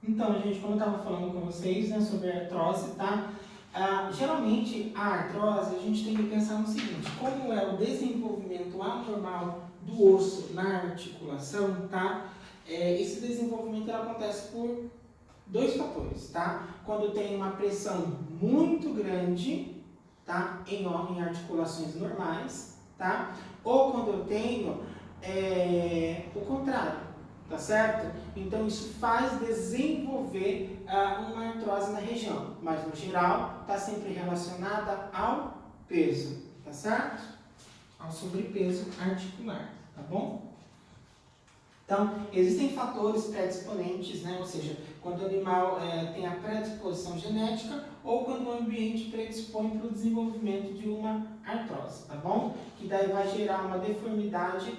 Então, gente, como eu estava falando com vocês, né, sobre a artrose, tá? Geralmente, a artrose, a gente tem que pensar no seguinte, como é o desenvolvimento anormal do osso na articulação, tá? Esse desenvolvimento ele acontece por dois fatores, tá? Quando tem uma pressão muito grande, tá? Em articulações normais, tá? Ou quando eu tenho o contrário, tá certo? Então isso faz desenvolver uma artrose na região, mas no geral está sempre relacionada ao peso, tá certo? Ao sobrepeso articular, tá bom? Então, existem fatores predisponentes, né? Ou seja, quando o animal tem a predisposição genética ou quando o ambiente predispõe para o desenvolvimento de uma artrose, tá bom? Que daí vai gerar uma deformidade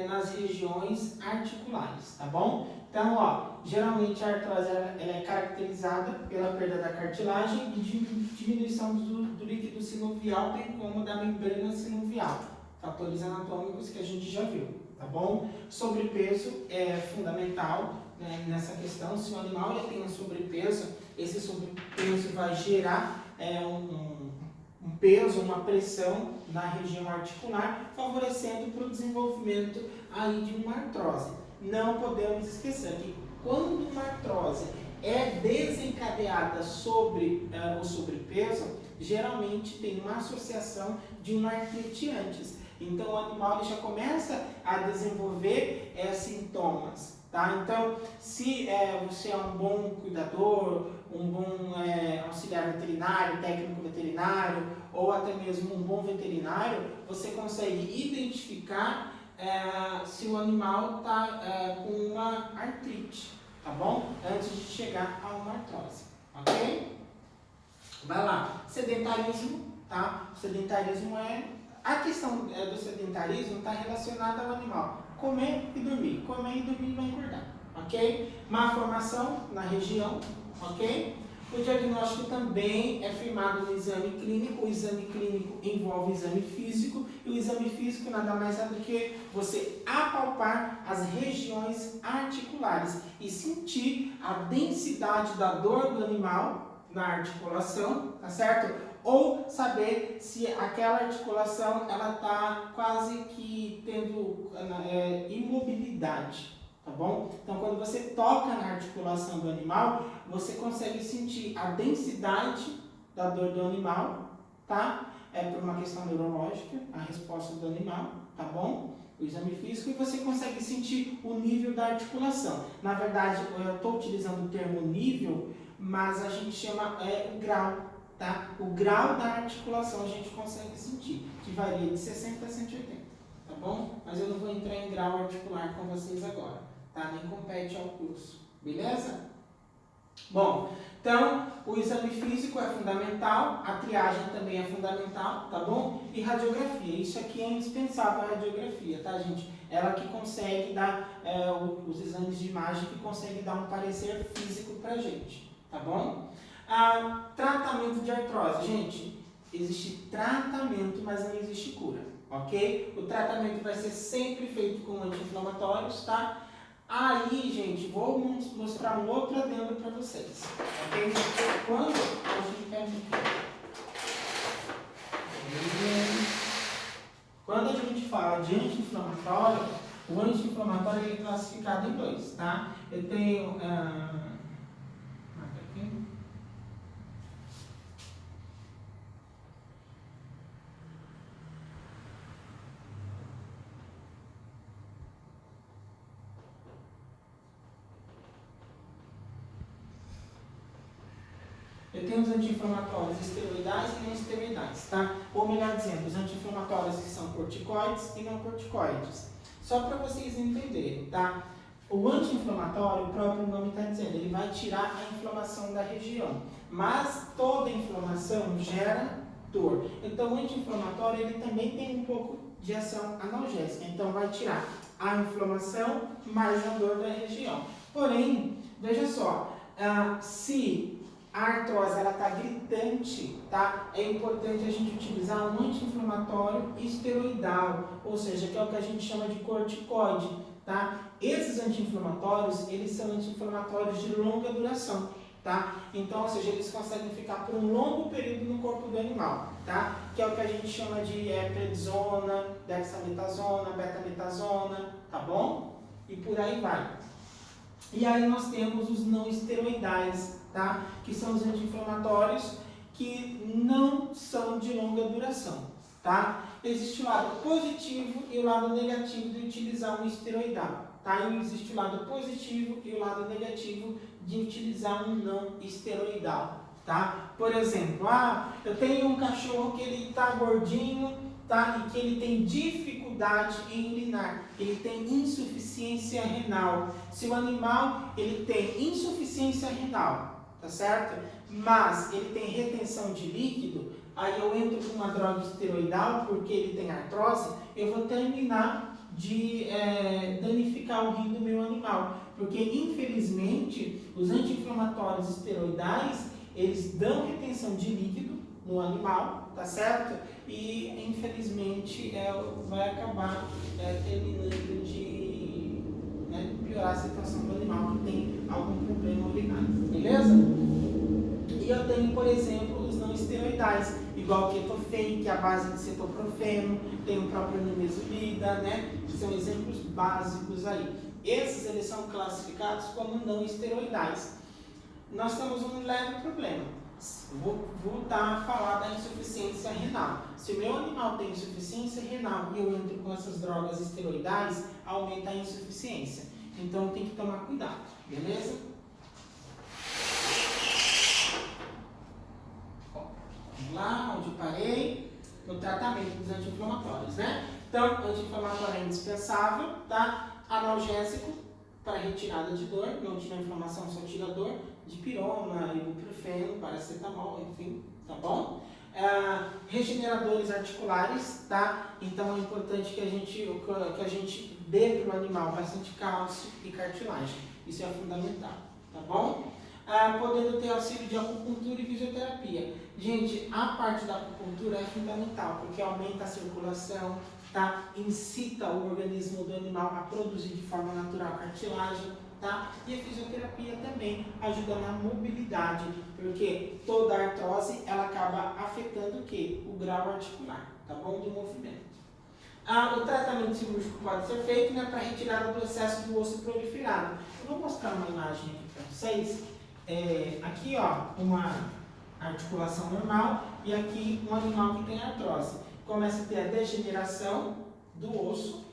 nas regiões articulares, tá bom? Então, ó, geralmente a artrose ela é caracterizada pela perda da cartilagem e diminuição do líquido sinovial, bem como da membrana sinovial, fatores anatômicos que a gente já viu. Tá bom? Sobrepeso é fundamental, né, nessa questão. Se o animal ele tem um sobrepeso, esse sobrepeso vai gerar um peso, uma pressão na região articular, favorecendo para o desenvolvimento aí de uma artrose. Não podemos esquecer que quando uma artrose é desencadeada sobre o sobrepeso, geralmente tem uma associação de uma artrite antes. Então, o animal ele já começa a desenvolver sintomas, tá? Então, se você é um bom cuidador, um bom auxiliar veterinário, técnico veterinário, ou até mesmo um bom veterinário, você consegue identificar se o animal está com uma artrite, tá bom? Antes de chegar a uma artrose, ok? Vai lá, sedentarismo, tá? O sedentarismo a questão do sedentarismo está relacionada ao animal. Comer e dormir vai engordar, ok? Má formação na região, ok? O diagnóstico também é firmado no exame clínico. O exame clínico envolve o exame físico, e o exame físico nada mais é do que você apalpar as regiões articulares e sentir a densidade da dor do animal na articulação, tá certo? Ou saber se aquela articulação ela está quase que tendo imobilidade, tá bom? Então, quando você toca na articulação do animal, você consegue sentir a densidade da dor do animal, tá? Por uma questão neurológica, a resposta do animal, tá bom? O exame físico, e você consegue sentir o nível da articulação. Na verdade, eu estou utilizando o termo nível, mas a gente chama o grau. Tá? O grau da articulação a gente consegue sentir, que varia de 60 a 180, tá bom? Mas eu não vou entrar em grau articular com vocês agora, tá? Nem compete ao curso, beleza? Bom, então o exame físico é fundamental, a triagem também é fundamental, tá bom? E radiografia, isso aqui é indispensável, a radiografia, tá, gente? Ela que consegue dar, os exames de imagem que consegue dar um parecer físico pra gente, tá bom? Tratamento de artrose. Gente, existe tratamento, mas não existe cura, ok? O tratamento vai ser sempre feito com anti-inflamatórios, tá? Aí, gente, vou mostrar um outro adendo para vocês, ok? Quando a gente fala de anti-inflamatório, o anti-inflamatório ele é classificado em dois, tá? Eu tenho... Eu tenho os anti-inflamatórios esteroidais e não esteroidais, tá? Ou melhor dizendo, os anti-inflamatórios que são corticoides e não corticoides. Só para vocês entenderem, tá? O anti-inflamatório, o próprio nome está dizendo, ele vai tirar a inflamação da região. Mas toda inflamação gera dor. Então o anti-inflamatório ele também tem um pouco de ação analgésica. Então vai tirar a inflamação mais a dor da região. Porém, veja só, se a artrose ela está gritante, tá? É importante a gente utilizar um anti-inflamatório esteroidal, ou seja, que é o que a gente chama de corticoide, tá? Esses anti-inflamatórios, eles são anti-inflamatórios de longa duração, tá? Então, ou seja, eles conseguem ficar por um longo período no corpo do animal, tá? Que é o que a gente chama de prednisona, dexametasona, betametasona, tá bom? E por aí vai. E aí nós temos os não esteroidais, tá? Que são os anti-inflamatórios que não são de longa duração, tá? Existe o lado positivo e o lado negativo de utilizar um esteroidal, tá? E existe o lado positivo e o lado negativo de utilizar um não esteroidal, tá? Por exemplo, eu tenho um cachorro que ele tá gordinho, tá? E que ele tem dificuldade em urinar, ele tem insuficiência renal. Se o animal ele tem insuficiência renal, tá certo? Mas ele tem retenção de líquido, aí eu entro com uma droga esteroidal porque ele tem artrose, eu vou terminar de danificar o rim do meu animal, porque infelizmente os anti-inflamatórios esteroidais, eles dão retenção de líquido no animal, tá certo? E infelizmente vai acabar terminando de piorar a situação do animal que tem algum problema urinário, beleza? E eu tenho, por exemplo, os não esteroidais, igual o ketofen, que é a base de cetoprofeno, tem o próprio nimesulida, né? Que são exemplos básicos aí. Esses, eles são classificados como não esteroidais. Nós temos um leve problema. Vou voltar a falar da insuficiência renal. Se o meu animal tem insuficiência renal e eu entro com essas drogas esteroidais, aumenta a insuficiência. Então tem que tomar cuidado, beleza? Vamos lá, onde parei? No tratamento dos anti-inflamatórios, né? Então, anti-inflamatório é indispensável, tá? Analgésico para retirada de dor, não tiver inflamação, só tira dor, dipirona, ibuprofeno, paracetamol, enfim, tá bom? Regeneradores articulares, tá? Então é importante que a gente dê para o animal bastante cálcio e cartilagem, isso é fundamental, tá bom? Podendo ter auxílio de acupuntura e fisioterapia. Gente, a parte da acupuntura é fundamental, porque aumenta a circulação, tá? Incita o organismo do animal a produzir de forma natural cartilagem, tá? E a fisioterapia também ajuda na mobilidade, porque toda artrose ela acaba afetando o quê? O grau articular, tá bom? Do movimento. O tratamento cirúrgico pode ser feito para retirada do excesso do osso proliferado. Eu vou mostrar uma imagem aqui para vocês. Aqui, ó, uma articulação normal e aqui um animal que tem artrose. Começa a ter a degeneração do osso,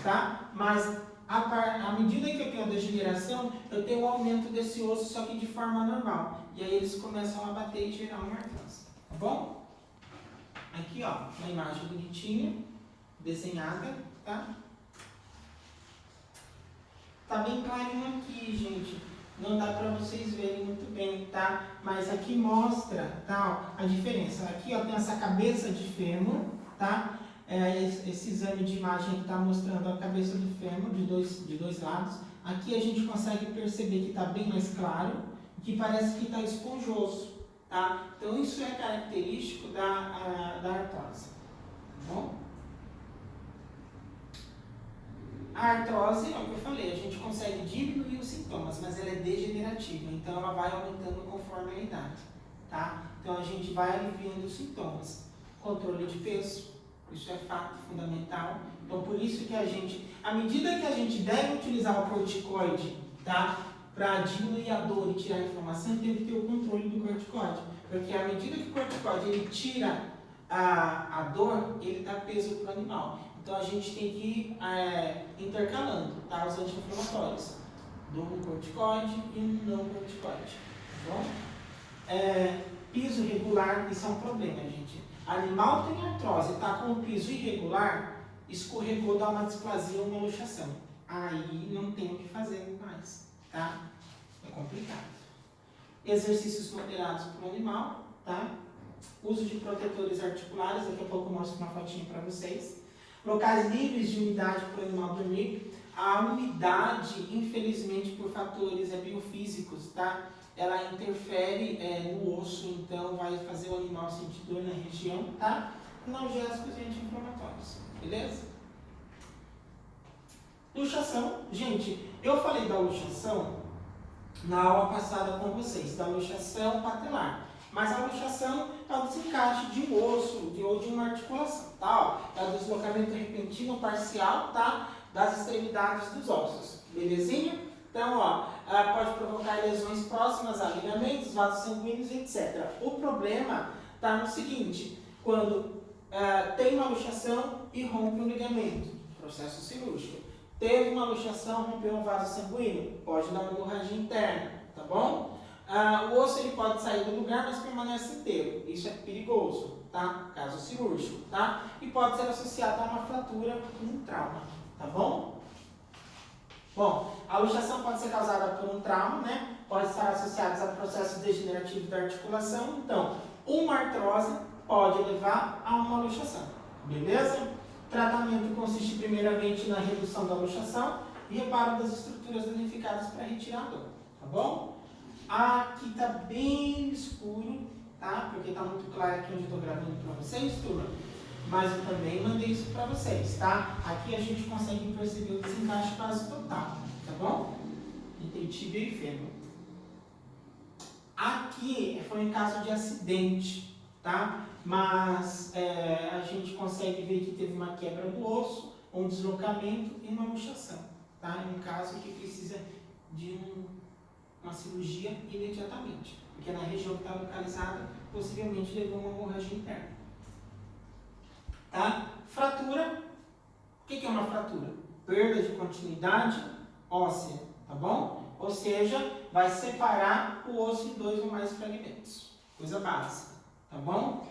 tá? Mas à medida que eu tenho a degeneração, eu tenho o aumento desse osso, só que de forma normal. E aí eles começam a bater e gerar uma artrose, tá bom? Aqui, ó, uma imagem bonitinha, desenhada, tá? Tá bem clarinho aqui, gente. Não dá para vocês verem muito bem, tá? Mas aqui mostra, tá, ó, a diferença. Aqui, ó, tem essa cabeça de fêmur, tá? Esse exame de imagem está mostrando a cabeça do fêmur de dois lados. Aqui a gente consegue perceber que está bem mais claro, que parece que está esponjoso, tá? Então isso é característico da artrose, tá bom? A artrose, é o que eu falei, a gente consegue diminuir os sintomas, mas ela é degenerativa, então ela vai aumentando conforme a idade, tá? Então a gente vai aliviando os sintomas. Controle de peso, isso é fato fundamental. Então por isso que à medida que a gente deve utilizar o corticoide, tá? Para diminuir a dor e tirar a inflamação, tem que ter o controle do corticoide. Porque à medida que o corticoide ele tira a dor, ele dá peso para o animal. Então a gente tem que ir intercalando, tá? Os anti-inflamatórios. Do corticoide e não corticoide. Tá bom? Piso irregular, isso é um problema, gente. Animal tem artrose, tá com o piso irregular, escorregou, dá uma displasia ou uma luxação. Aí não tem o que fazer mais, tá? É complicado. Exercícios moderados para o animal, tá? Uso de protetores articulares, daqui a pouco eu mostro uma fotinha para vocês. Locais livres de umidade para o animal dormir. A umidade, infelizmente, por fatores biofísicos, tá? Ela interfere no osso, então vai fazer o animal sentir dor na região, tá? Analgésicos e anti-inflamatórios, beleza? Luxação, gente, eu falei da luxação na aula passada com vocês, da luxação patelar. Mas a luxação é o desencaixe de um osso ou de uma articulação, tá? É o deslocamento repentino parcial, tá? Das extremidades dos ossos, belezinha? Então, pode provocar lesões próximas a ligamentos, vasos sanguíneos, etc. O problema está no seguinte, quando tem uma luxação e rompe um ligamento, processo cirúrgico. Teve uma luxação, rompeu um vaso sanguíneo, pode dar uma hemorragia interna, tá bom? O osso ele pode sair do lugar, mas permanece inteiro. Isso é perigoso, tá? Caso cirúrgico, tá? E pode ser associado a uma fratura ou um trauma, tá bom? Bom, a luxação pode ser causada por um trauma, né? Pode estar associada a processos degenerativos da articulação. Então, uma artrose pode levar a uma luxação, beleza? O tratamento consiste primeiramente na redução da luxação e reparo das estruturas danificadas para retirar a dor, tá bom? Aqui está bem escuro, tá? Porque está muito claro aqui onde eu estou gravando para vocês, turma. Mas eu também mandei isso para vocês, tá? Aqui a gente consegue perceber o desencaixe quase total, tá bom? Entre tíbia e fêmur. Aqui foi em caso de acidente, tá? Mas a gente consegue ver que teve uma quebra do osso, um deslocamento e uma luxação, tá? É um caso que precisa de uma cirurgia imediatamente, porque na região que está localizada, possivelmente levou uma hemorragia interna. Tá? Fratura. O que é uma fratura? Perda de continuidade óssea, tá bom? Ou seja, vai separar o osso em 2 ou mais fragmentos. Coisa básica, tá bom?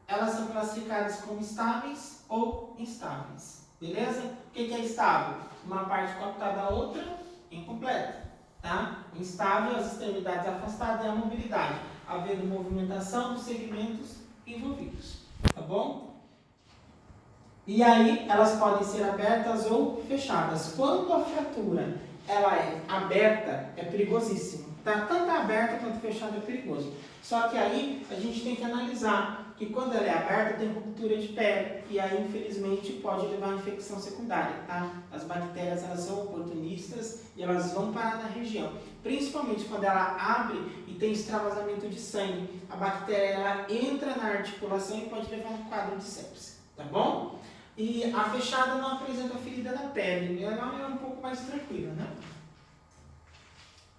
Elas são classificadas como estáveis ou instáveis, beleza? O que é estável? Uma parte coaptada a outra incompleta, tá? Instável, as extremidades afastadas e a mobilidade, havendo movimentação dos segmentos envolvidos. Tá bom? E aí, elas podem ser abertas ou fechadas. Quando a fratura ela é aberta, é perigosíssimo. Tá? Tanto aberta quanto fechada é perigoso. Só que aí, a gente tem que analisar que quando ela é aberta, tem ruptura de pele. E aí, infelizmente, pode levar a infecção secundária. Tá? As bactérias, elas são oportunistas e elas vão parar na região. Principalmente quando ela abre e tem extravasamento de sangue. A bactéria ela entra na articulação e pode levar a um quadro de sepse, tá bom? E a fechada não apresenta ferida na pele, ela é um pouco mais tranquila, né?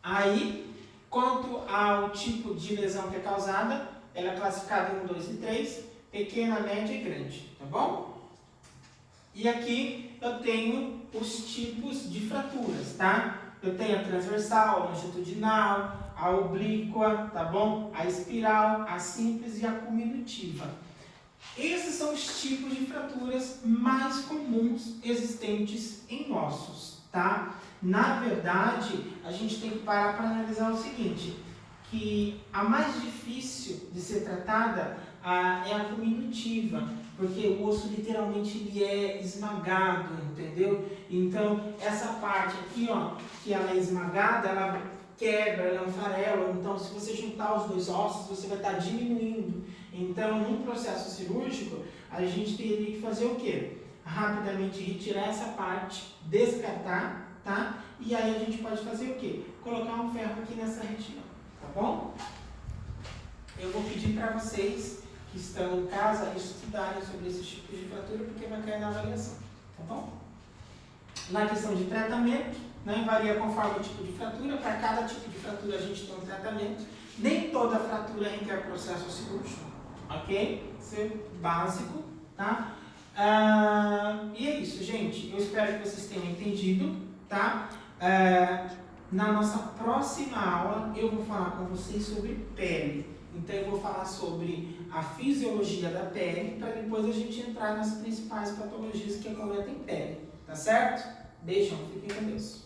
Aí, quanto ao tipo de lesão que é causada, ela é classificada em 1, 2 e 3, pequena, média e grande, tá bom? E aqui eu tenho os tipos de fraturas, tá? Eu tenho a transversal, a longitudinal, a oblíqua, tá bom? A espiral, a simples e a cominutiva. Esses são os tipos de fraturas mais comuns existentes em ossos, tá? Na verdade, a gente tem que parar para analisar o seguinte, que a mais difícil de ser tratada é a cominutiva, porque o osso literalmente ele é esmagado, entendeu? Então, essa parte aqui, ó, que ela é esmagada, ela quebra, ela é um farelo. Então, se você juntar os dois ossos, você vai estar diminuindo. Então, no processo cirúrgico, a gente teria que fazer o quê? Rapidamente retirar essa parte, descartar, tá? E aí a gente pode fazer o quê? Colocar um ferro aqui nessa região, tá bom? Eu vou pedir para vocês que estão em casa estudarem sobre esses tipos de fratura, porque vai cair na avaliação, tá bom? Na questão de tratamento, né, varia conforme o tipo de fratura. Para cada tipo de fratura a gente tem um tratamento. Nem toda fratura requer processo cirúrgico, ok? Isso é básico, tá? E é isso, gente. Eu espero que vocês tenham entendido, tá? Na nossa próxima aula eu vou falar com vocês sobre pele. Então eu vou falar sobre a fisiologia da pele, para depois a gente entrar nas principais patologias que acometem pele, tá certo? Beijão, fiquem com Deus.